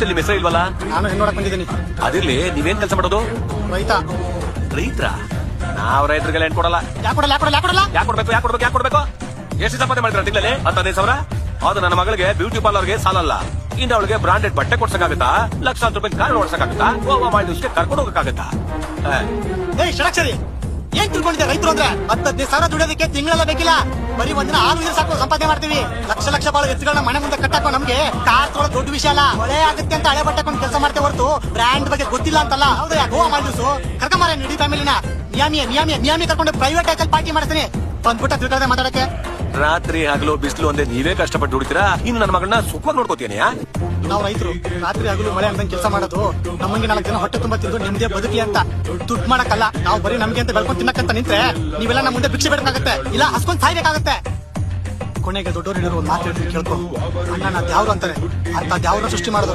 ನಿಮ್ಮ ಹೆಸರು ಇಲ್ವಲ್ಲ? ನಾನು ಹೆಣ್ಣು ನೋಡಕ್ ಬಂದಿದ್ದೀನಿ. ಅದಿರ್ಲಿ, ನೀವೇನ್ ಕೆಲಸ ಮಾಡೋದು? ರೈತ. ರೈತರ? ನಾವ್ ರೈತರಿಗೆಲ್ಲ ಹೆಣ್ ಕೊಡಲ್ಲ. ಯಾಕೆ ಕೊಡಲ್ಲ? ಯಾಕೆ ಕೊಡ್ಬೇಕು? ಎಷ್ಟು ಸಂಪಾದನೆ ಮಾಡಿದ್ರ ತಿಂಗಳಲ್ಲಿ? 15,000. ಅದು ನನ್ನ ಮಗಳಿಗೆ ಬ್ಯೂಟಿ ಪಾರ್ಲರ್ಗೆ ಸಾಲಲ್ಲ. ಇನ್ನು ಅವಳಿಗೆ ಬ್ರಾಂಡೆಡ್ ಬಟ್ಟೆ ಕೊಡ್ಸಕ್ಕಾಗತ್ತಾ? ಲಕ್ಷಾಂತರ ರೂಪಾಯಿ ಕಾರ್ ಓಡಿಸಕ್ಕಾಗತ್ತಾ? ಗೋವಾ ಮಾಲ್ಡೀವ್ಸ್ಗೆ ಕರ್ಕೊಂಡು ಹೋಗಕ್ಕಾಗತ್ತಾ? ಷಡಕ್ಷರಿ ಏನ್ ತಿಳ್ಕೊಂಡಿದ್ದೆ? ರೈತರು ಅಂದ್ರೆ 15,000 ದುಡಿಯೋದಕ್ಕೆ ತಿಂಗಳೆಲ್ಲ ಬೇಕಿಲ್ಲ. ಬರೀ ಒಂದಿನ 6 ದಿನ ಸಾಕು ಸಂಪಾದನೆ ಮಾಡ್ತೀವಿ. ಲಕ್ಷ ಬಾಳ ಎತ್ತುಗಳನ್ನ ಮನೆ ಮುಂದೆ ಕಟ್ಟಾಕೋ ನಮ್ಗೆ ಕಾರ್ ತೊಗೊಳ್ಳೋ ದೊಡ್ಡ ವಿಷಯ ಅಲ್ಲ. ಒಳ್ಳೆ ಆಗುತ್ತೆ ಅಂತ ಹಳೆ ಬಟ್ಟೆ ಕೊಂಡು ಕೆಲಸ ಮಾಡ್ತೇವೆ ಹೊರತು ಬ್ರ್ಯಾಂಡ್ ಬಗ್ಗೆ ಗೊತ್ತಿಲ್ಲ ಅಂತಲ್ಲ. ಹೌದಾ? ಗೋವಾ ಮಾಲ್ಡೀವ್ಸ್ ಕರ್ಕೊಂಬಾರ ಇಡೀ ಫ್ಯಾಮಿಲಿನ. ನಿಯಾಮಿ ಕರ್ಕೊಂಡು ಪ್ರೈವೇಟ್ ಆಗಿ ಪಾರ್ಟಿ ಮಾಡ್ತೀನಿ. ಬಂದ್ಬಿಟ್ಟ ತಿಳ್ಕೊಳ್ಳದೆ ಮಾತಾಡಕ್ಕೆ. ರಾತ್ರಿ ಹಗಲು ಬಿಸಿಲು ಒಂದೇ ನೀವೇ ಕಷ್ಟಪಟ್ಟು ದುಡಿತೀರಾ, ಇನ್ನು ನನ್ನ ಮಗಳನ್ನ ಸುಖವಾಗಿ ನೋಡ್ಕೋತೀನಿ. ನಾವು ರೈತರು ರಾತ್ರಿ ಹಗಲು ಮಳೆ ಅಂದಂಗೆ ಕೆಲಸ ಮಾಡೋದು ನಮಗೆ 4 ಜನ ಹೊಟ್ಟೆ ತುಂಬಾ ತಿಂದು ನಿಮ್ದೇ ಬದುಕಿ ಅಂತ. ದುಡ್ಡು ಮಾಡಕ್ಕಲ್ಲ, ನಾವು ಬರೀ ನಮ್ಗೆ ಅಂತ ಬೆಳ್ಕೊಂಡು ತಿನ್ನಕ್ಕಂತ ನಿಂತ್ರೆ ನೀವೆಲ್ಲ ನಮ್ಮ ಮುಂದೆ ಭಿಕ್ಷೆ ಬೇಡಕ್ಕಾಗತ್ತೆ, ಇಲ್ಲ ಹಸ್ಕೊಂಡ್ ಸಾಯ್ಬೇಕಾಗತ್ತೆ. ಕೊನೆಗೆ ದೊಡ್ಡವರು ಹೇಳಿದ್ರು ಒಂದು ಮಾತು ಹೇಳ್ತೀನಿ ಕೇಳ್ಕೊ. ಅಣ್ಣ ನಾ ದ್ಯಾವ್ರು ಅಂತಾರೆ. ಅಂತ ದ್ಯಾವ್ರನ್ನ ಸೃಷ್ಟಿ ಮಾಡೋದು